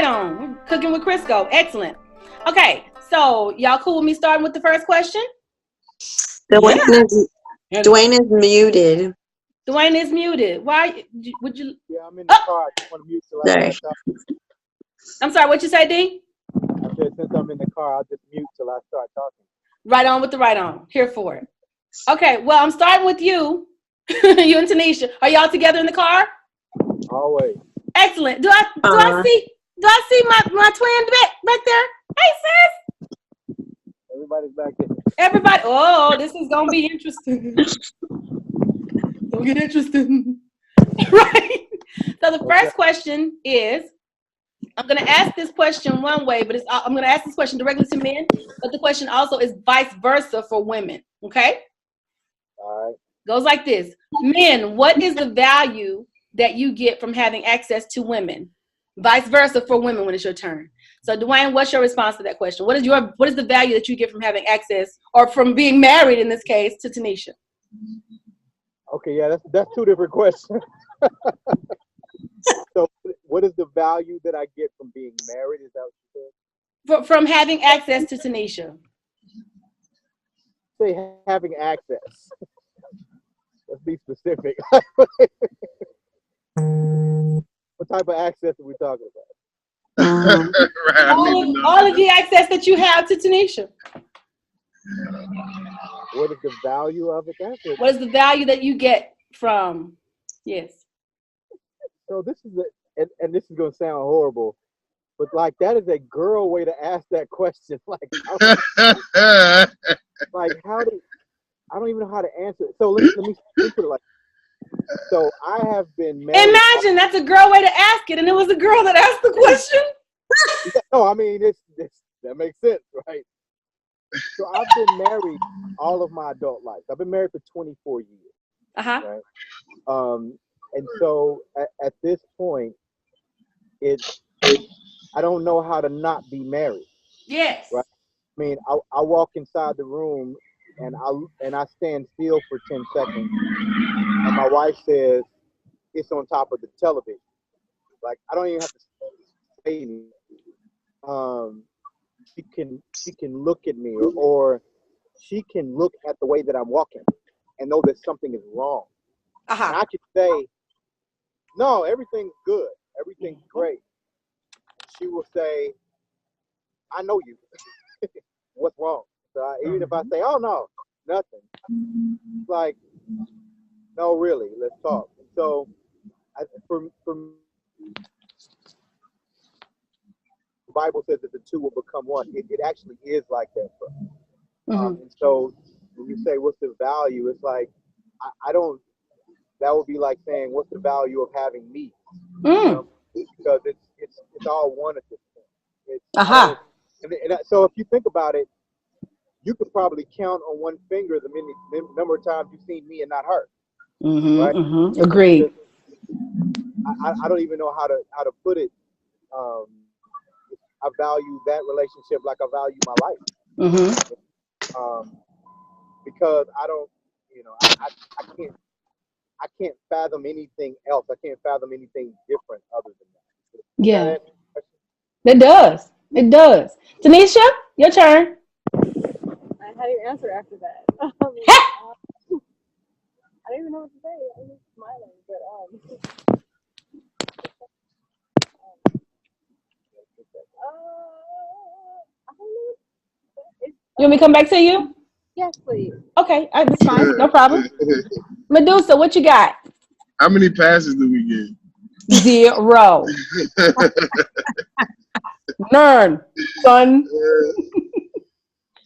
right on. Cooking with Crisco. Excellent. Okay, so y'all cool with me starting with the first question? Dwayne is muted. Dwayne is muted. Why would you? Yeah, I'm in the car. I just want to mute till I start talking. I'm sorry, what you say, D? I said since I'm in the car, I'll just mute till I start talking. Right on with the right on. Here for it. Okay, well, I'm starting with you. You and Tanisha. Are y'all together in the car? Always. Excellent. Do I see my twin back there? Hey, sis. Everybody's back there. Everybody. Oh, this is gonna be interesting. Don't get interesting. Right. So the first question is, I'm gonna ask this question one way, but I'm gonna ask this question directly to men, but the question also is vice versa for women. Okay. All right. Goes like this. Men, what is the value that you get from having access to women? Vice versa for women when it's your turn. So Dwayne, what's your response to that question? What is the value that you get from having access, or from being married in this case, to Tanisha? Okay, yeah, that's two different questions. So what is the value that I get from being married? Is that what you said? From having access to Tanisha. Say having access. Let's be specific. What type of access are we talking about? Right, all of the access that you have to Tanisha. What is the value of it? That's it. What is the value that you get from? Yes. So this is and this is gonna sound horrible, but like that is a girl way to ask that question. Like how do I don't even know how to answer it. So let me put it like. So I have been married. Imagine that's a girl way to ask it, and it was a girl that asked the question. No, I mean that makes sense, right? So I've been married all of my adult life. I've been married for 24 years. Right? And so at this point, I don't know how to not be married. Yes. Right. I mean, I walk inside the room and I stand still for 10 seconds, and my wife says it's on top of the television. Like I don't even have to say anything. She can look at me, or she can look at the way that I'm walking and know that something is wrong. And I could say, no, everything's good, everything's great. She will say, I know you. What's wrong? So even if I say, oh no, nothing, it's like, no, really, let's talk. So for the Bible says that the two will become one. It actually is like that for us. And so when you say what's the value, it's like I don't. That would be like saying what's the value of having me? You know? Because it's all one at this point. So if you think about it, you could probably count on one finger the number of times you've seen me and not her. Right? Agreed. I don't even know how to put it. I value that relationship like I value my life. Because I don't, I can't fathom anything else. I can't fathom anything different other than that. Yeah. It does. It does. Tanisha, your turn. How do you answer after that? I don't even know what to say. I'm just smiling, but I don't know. You want me to come back to you? Yes, please. Okay, that's fine. No problem. Medusa, what you got? How many passes do we get? 0. None, son.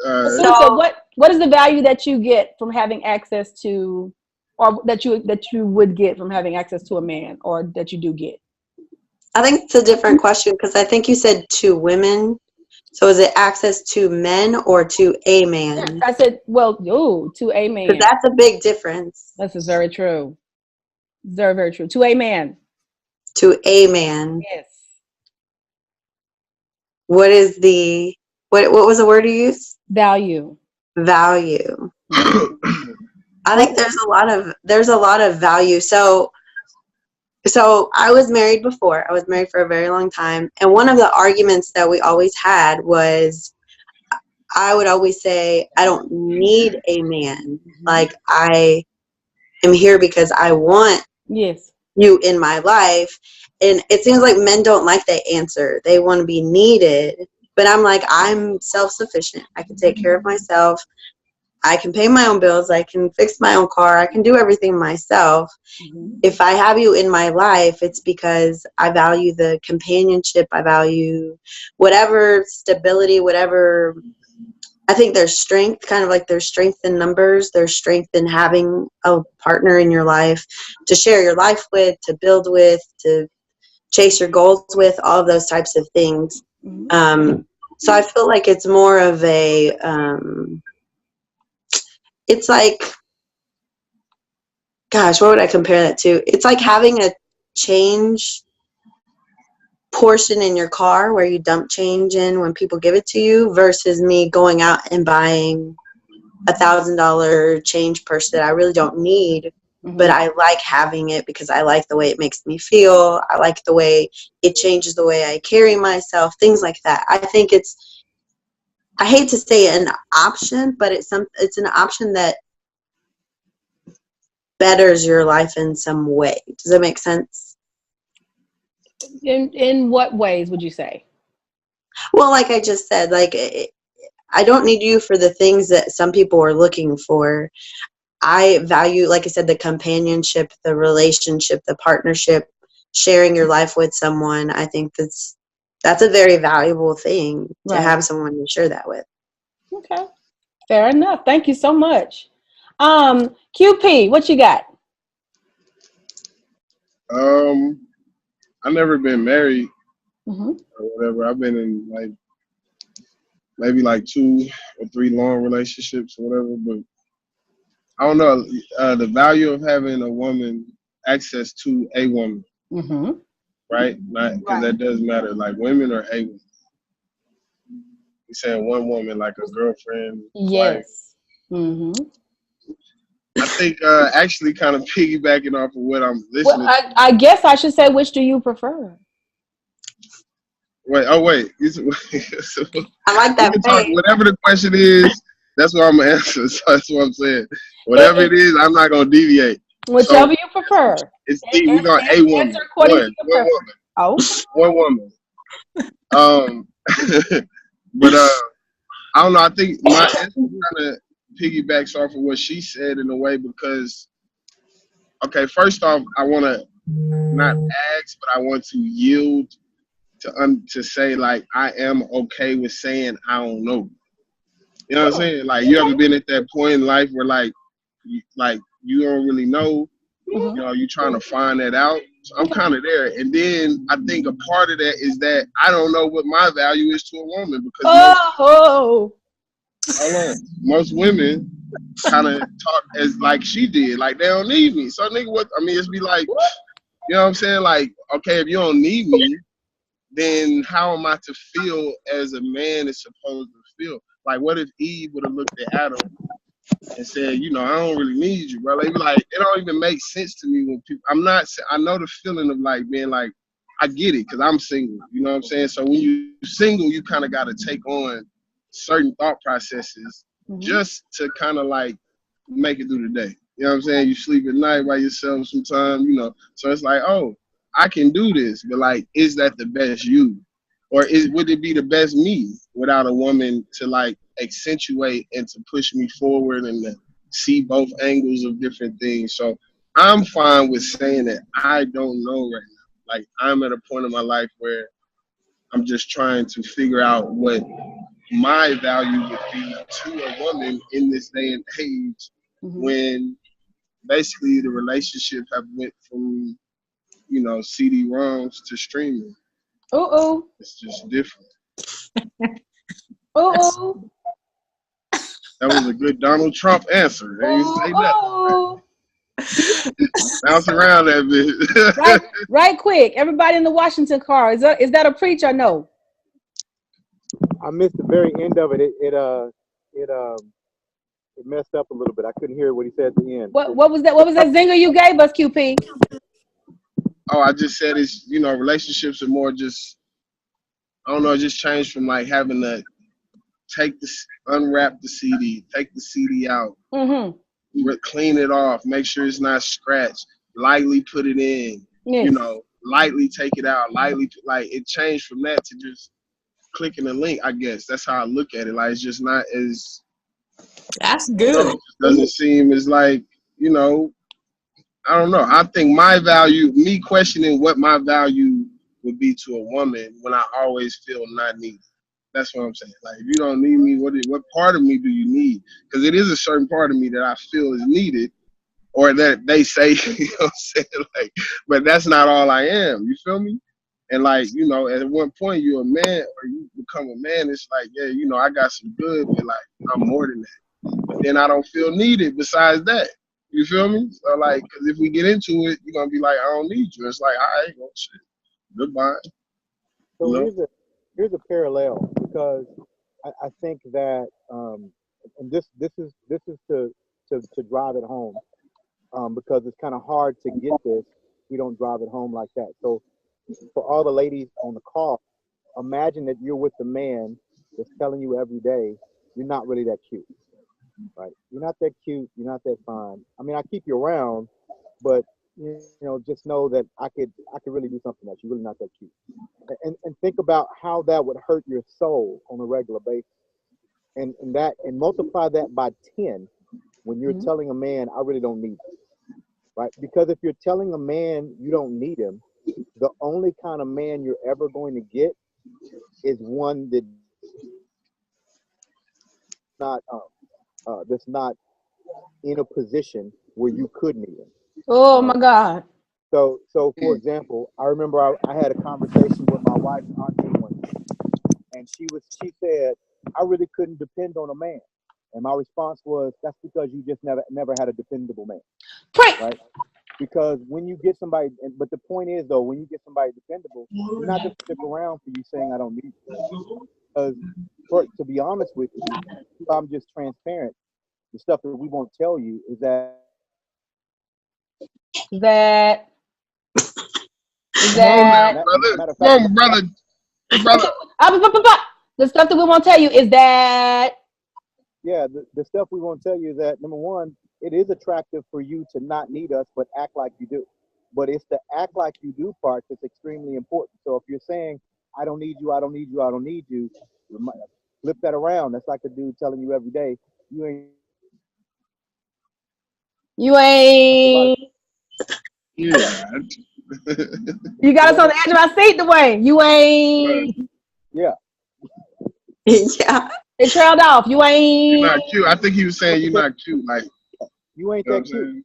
So what is the value that you get from having access to, or that you would get from having access to a man, or that you do get? I think it's a different question, because I think you said to women. So is it access to men or to a man? I said, well, to a man. Because that's a big difference. This is very true. Very, very true. To a man. To a man. Yes. What is what was the word you used? Value. Value. I think there's a lot of value. So So I was married before. I was married for a very long time. And one of the arguments that we always had was I would always say, I don't need a man. Like, I am here because I want Yes. you in my life. And it seems like men don't like that answer. They want to be needed. But I'm like, I'm self-sufficient. I can take care of myself. I can pay my own bills. I can fix my own car. I can do everything myself. If I have you in my life, it's because I value the companionship. I value whatever stability, whatever. I think there's strength, kind of like there's strength in numbers. There's strength in having a partner in your life to share your life with, to build with, to chase your goals with, all of those types of things. So I feel like it's more of a, it's like, gosh, what would I compare that to? It's like having a change portion in your car where you dump change in when people give it to you versus me going out and buying $1,000 change purse that I really don't need, but I like having it because I like the way it makes me feel. I like the way it changes the way I carry myself, things like that. I think it's, I hate to say an option, but it's an option that betters your life in some way. Does that make sense? In what ways would you say? Well, like I just said, like I don't need you for the things that some people are looking for. I value, like I said, the companionship, the relationship, the partnership, sharing your life with someone. I think that's a very valuable thing to have someone to share that with. Okay. Fair enough. Thank you so much. QP, what you got? I've never been married Mm-hmm. or whatever. I've been in like maybe like 2 or 3 long relationships or whatever, but I don't know the value of having a woman access to a woman, Mm-hmm. right? Not because that does matter. Like women or a woman. You saying one woman like a girlfriend, wife. Yes. Mm-hmm. I think actually kind of piggybacking off of what I'm listening. Well, I guess I should say, which do you prefer? Wait. I like We that can talk phrase. whatever the question is. That's what I'm gonna answer. So that's what I'm saying. Whatever it is, I'm not gonna deviate. Whichever you prefer. It's we got a woman. Answer according to your One preference. woman. One woman. But I don't know. I think my answer kind of piggybacks off of what she said in a way because, okay, first off, I want to not ask, but I want to yield to say like I am okay with saying I don't know. You know what I'm saying? Like you ever been at that point in life where like you don't really know, you know, you trying to find that out. So I'm kind of there. And then I think a part of that is that I don't know what my value is to a woman because most women kind of talk as like she did, like they don't need me. So nigga, what? I mean, it's be like, you know what I'm saying? Like, okay, if you don't need me, then how am I to feel as a man is supposed to feel? Like, what if Eve would have looked at Adam and said, you know, I don't really need you, bro? They be like, it don't even make sense to me when people. I know the feeling of like being like, I get it because I'm single. You know what I'm saying? So when you single, you kind of got to take on certain thought processes just to kind of like make it through the day. You know what I'm saying? You sleep at night by yourself sometimes, you know. So it's like, oh, I can do this, but like, is that the best you? Or would it be the best me without a woman to like accentuate and to push me forward and to see both angles of different things? So I'm fine with saying that I don't know right now. Like I'm at a point in my life where I'm just trying to figure out what my value would be to a woman in this day and age when basically the relationship have went from, you know, CD-ROMs to streaming. It's just different. That was a good Donald Trump answer. They didn't say nothing. Bounce around that bit. right quick. Everybody in the Washington car. Is that a preach or no? I missed the very end of it. It messed up a little bit. I couldn't hear what he said at the end. What was that? What was that zinger you gave us, QP? oh, I just said it's, you know, relationships are more just, I don't know, it just changed from like having to unwrap the CD, take the CD out, clean it off, make sure it's not scratched, lightly put it in, you Yes. know, lightly take it out, lightly, like it changed from that to just clicking a link, I guess. That's how I look at it. Like, it's just not as, That's you know, good. it just doesn't seem as like, you know, I don't know. I think my value, me questioning what my value would be to a woman when I always feel not needed. That's what I'm saying. Like, if you don't need me, what part of me do you need? Because it is a certain part of me that I feel is needed, or that they say, you know what I'm saying? Like, but that's not all I am. You feel me? And like, you know, at one point you're a man or you become a man, it's like, yeah, you know, I got some good, but like I'm more than that. But then I don't feel needed besides that. You feel me? So like, cause if we get into it, you're gonna be like, I don't need you. It's like, all right, well, shit, goodbye. You So know? here's a parallel, because I think that and this is to drive it home, because it's kind of hard to get this. We don't drive it home like that. So for all the ladies on the call, imagine that you're with the man that's telling you every day you're not really that cute, right? You're not that cute. You're not that fine. I mean, I keep you around, but you know, just know that I could really do something else. You're really not that cute. And think about how that would hurt your soul on a regular basis, and multiply that by 10 when you're telling a man, I really don't need you, right? Because if you're telling a man you don't need him, the only kind of man you're ever going to get is one that's not in a position where you could need him. Oh my God. So for example, I remember I had a conversation with my wife's auntie one day, and she said, I really couldn't depend on a man. And my response was, that's because you just never had a dependable man, Pray. right? Because when you get somebody, but the point is though, when you get somebody dependable, you're not going to stick around for you saying I don't need you. Because to be honest with you, if I'm just transparent, the stuff that we won't tell you is that That Come on now, that brother. matter of Come fact, on, brother. Brother. the stuff that we won't tell you is that yeah, the stuff we won't tell you is that, number one, it is attractive for you to not need us, but act like you do. But it's the act like you do part that's extremely important. So if you're saying, I don't need you, I don't need you, I don't need you, flip that around. That's like a dude telling you every day, you ain't you about ain't. Yeah. You got does us that on make the edge of our seat, Dwayne. You ain't. yeah. Yeah. It trailed off. You You're ain't. not cute. I think he was saying you're not cute. Like, You ain't you know what that I'm cute. saying?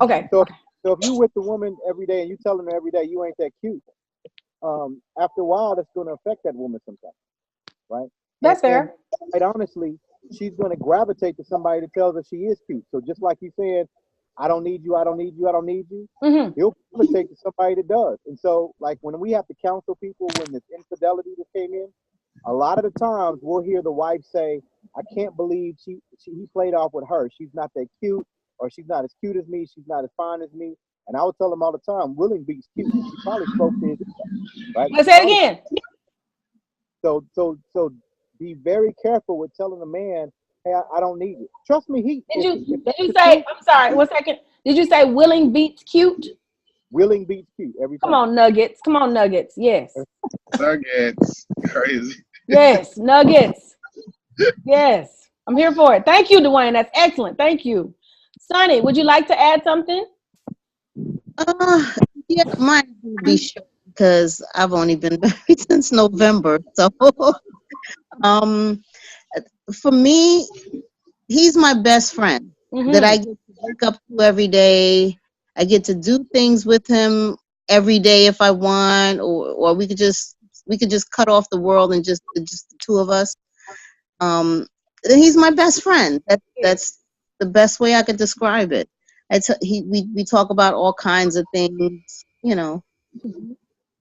Okay. So so if you with the woman every day and you telling her every day you ain't that cute, after a while that's gonna affect that woman sometimes, right? That's And fair. quite honestly, she's going to gravitate to somebody that tells her she is cute. So just like you said, I don't need you, I don't need you, I don't need you, he'll gravitate to somebody that does. And so, like, when we have to counsel people when this infidelity that came in, a lot of the times we'll hear the wife say, I can't believe he played off with her. She's not that cute, or she's not as cute as me, she's not as fine as me. And I would tell them all the time, willing beats cute. She probably spoke to his ego, right? Let's She say it probably again. so be very careful with telling a man, hey, I don't need you. Trust me, Did if you that's the say? truth, I'm sorry. 1 second. Did you say willing beats cute? willing beats cute every Come time. on, Nuggets. Come on, Nuggets. Yes. Nuggets. Crazy. Yes, Nuggets. Yes. I'm here for it. Thank you, Dwayne. That's excellent. Thank you. Sonny, would you like to add something? Uh, yeah, mine will be short because I've only been married since November. So, um, for me, he's my best friend that I get to wake up to every day. I get to do things with him every day if I want, or we could just cut off the world and just the two of us. Um, he's my best friend. That's the best way I could describe it. We talk about all kinds of things. You know,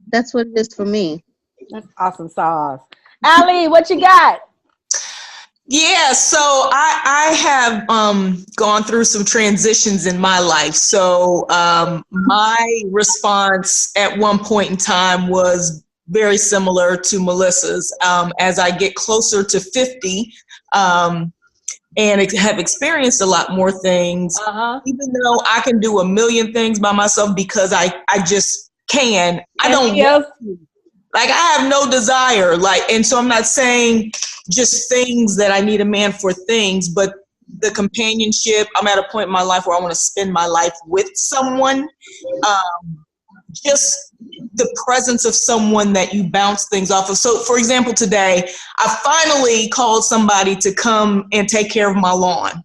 that's what it is for me. That's awesome sauce. Ali, what you got? Yeah, so I have gone through some transitions in my life. So my response at one point in time was very similar to Melissa's. As I get closer to 50 and have experienced a lot more things, even though I can do a million things by myself because I just can, I don't want to. Like, I have no desire, and so I'm not saying just things that I need a man for things, but the companionship. I'm at a point in my life where I want to spend my life with someone. Just the presence of someone that you bounce things off of. So, for example, today, I finally called somebody to come and take care of my lawn,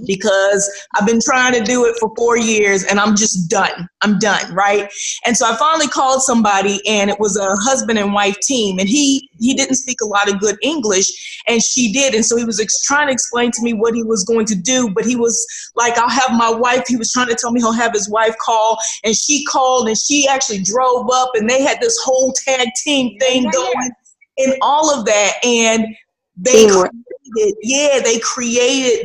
because I've been trying to do it for 4 years and I'm just done. I'm done, right? And so I finally called somebody, and it was a husband and wife team, and he didn't speak a lot of good English, and she did. And so he was trying to explain to me what he was going to do, but he was like, I'll have my wife, he was trying to tell me he'll have his wife call, and she called, and she actually drove up, and they had this whole tag team thing going and all of that. And they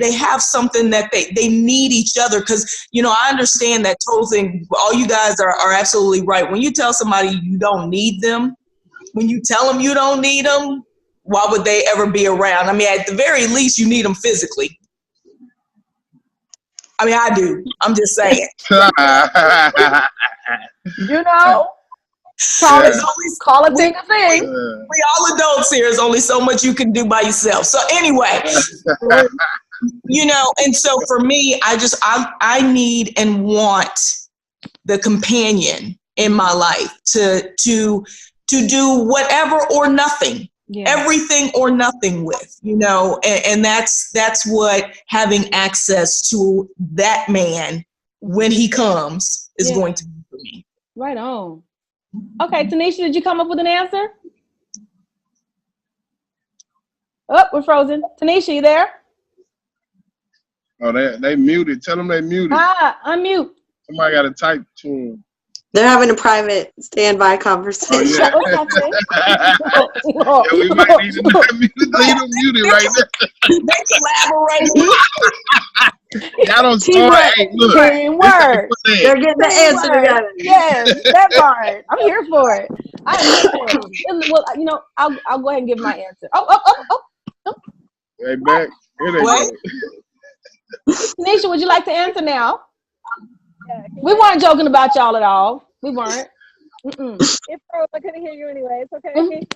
they have something that they need each other, because I understand that total thing. All you guys are absolutely right. When you tell somebody you don't need them, when you tell them you don't need them, why would they ever be around? I mean, at the very least, you need them physically. I mean, I do. I'm just saying. Call it thing a thing. We all adults here. There's only so much you can do by yourself. So anyway, and so for me, I need and want the companion in my life to do whatever or nothing, everything or nothing with, and that's what having access to that man when he comes is going to be for me. Right on. Okay, Tanisha, did you come up with an answer? Oh, we're frozen. Tanisha, you there? Oh, they muted. Tell them they muted. Unmute. Somebody got to type to them. They're having a private standby conversation. Oh, yeah. Yeah, we might need to leave them muted right now. They collaborate. Y'all don't start. Hey, look. Teamwork. They're getting the answer together. Yes, that part. I'm here for it. I'm here for it. Well, I'll go ahead and give my answer. Oh. Hey, back. Here they go. Tanisha, would you like to answer now? We weren't joking about y'all at all. We weren't. It's froze. I couldn't hear you anyway. It's okay.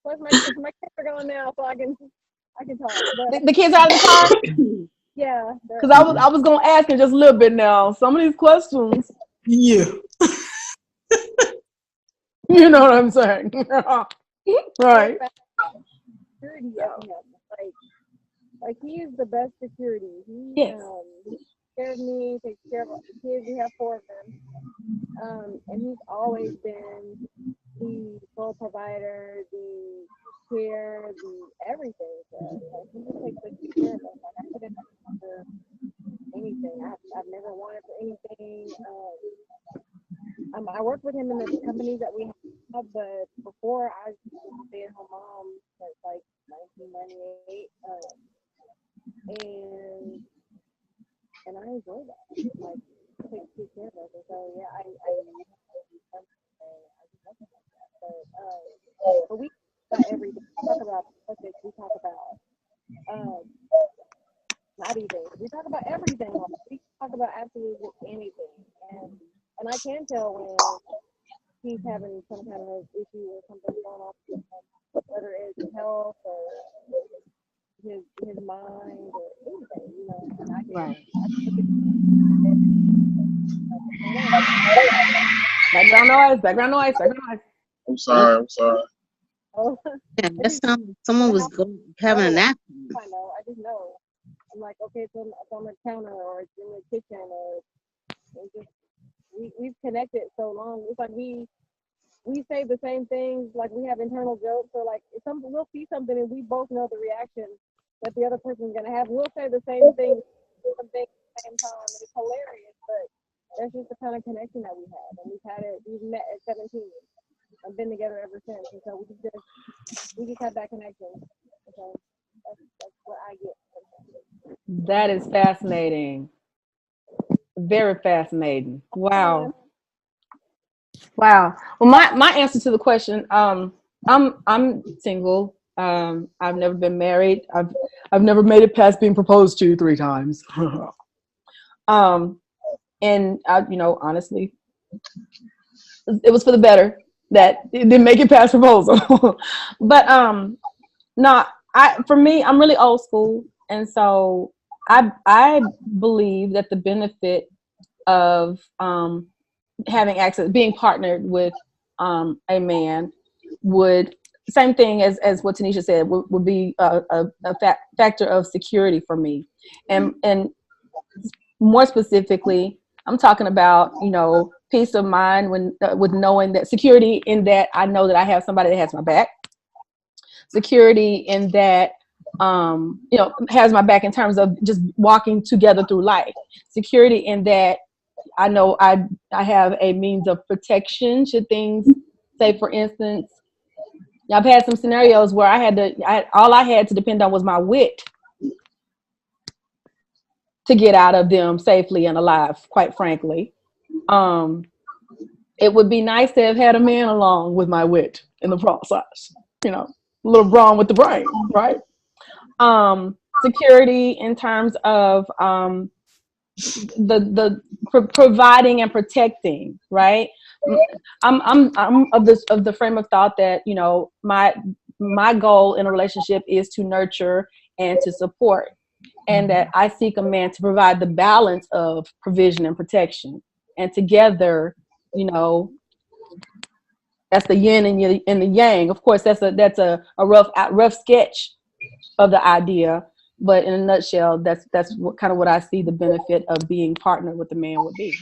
Plus my kids are gone now, so I can talk. But the kids out of the car? Yeah. Because I was gonna ask in just a little bit now. Some of these questions. Yeah. You know what I'm saying? Right. Security of him. Like he is the best security. He takes care of me, takes care of the kids. We have 4 of them. And he's always been the sole provider, the care, the everything. Like he just takes good care of us. Like I couldn't ask for anything. I've never wanted for anything. I worked with him in the companies that we have, but before I was a stay-at-home mom since like 1998. And I enjoy that. Like, take good care of us. And so, yeah, I just like that. But we talk about everything. We talk about politics. We talk about not even. We talk about everything. We talk about absolutely anything. And I can tell when he's having some kind of issue or something going on with him, whether it's health or his mind or anything, and I can Background noise. I'm sorry. Oh. Yeah, that sounds like someone was having an accident. I know. I just know. I'm like, okay, it's on the counter or it's in the kitchen or it's just we've connected so long. It's like we say the same things. Like we have internal jokes, or like if we'll see something and we both know the reaction that the other person's gonna have. We'll say the same thing at the same time. It's hilarious, but that's just the kind of connection that we have, and we've met at 17 and been together ever since. And so we just have that connection. So that's I get. That is fascinating. Very fascinating. Wow. Wow. Well, my answer to the question, I'm single. I've never been married. I've never made it past being proposed to 3 times. And I, you know, honestly, it was for the better that it didn't make it past proposal. But no, for me, I'm really old school, and so I believe that the benefit of having access, being partnered with a man, would, same thing as what Tanisha said, would be a factor of security for me, and more specifically, I'm talking about, you know, peace of mind when with knowing that, security in that I know that I have somebody that has my back, security in that you know, has my back in terms of just walking together through life, security in that I know I have a means of protection should things, say for instance, I've had some scenarios where all I had to depend on was my wit to get out of them safely and alive, quite frankly. It would be nice to have had a man along with my wit in the process, you know, a little brawn with the brain, right? Security in terms of providing and protecting, right? I'm of the frame of thought that, you know, my goal in a relationship is to nurture and to support, and that I seek a man to provide the balance of provision and protection, and together, you know, that's the yin and the yang. Of course, that's a rough sketch of the idea, but in a nutshell, that's what I see the benefit of being partnered with a man would be.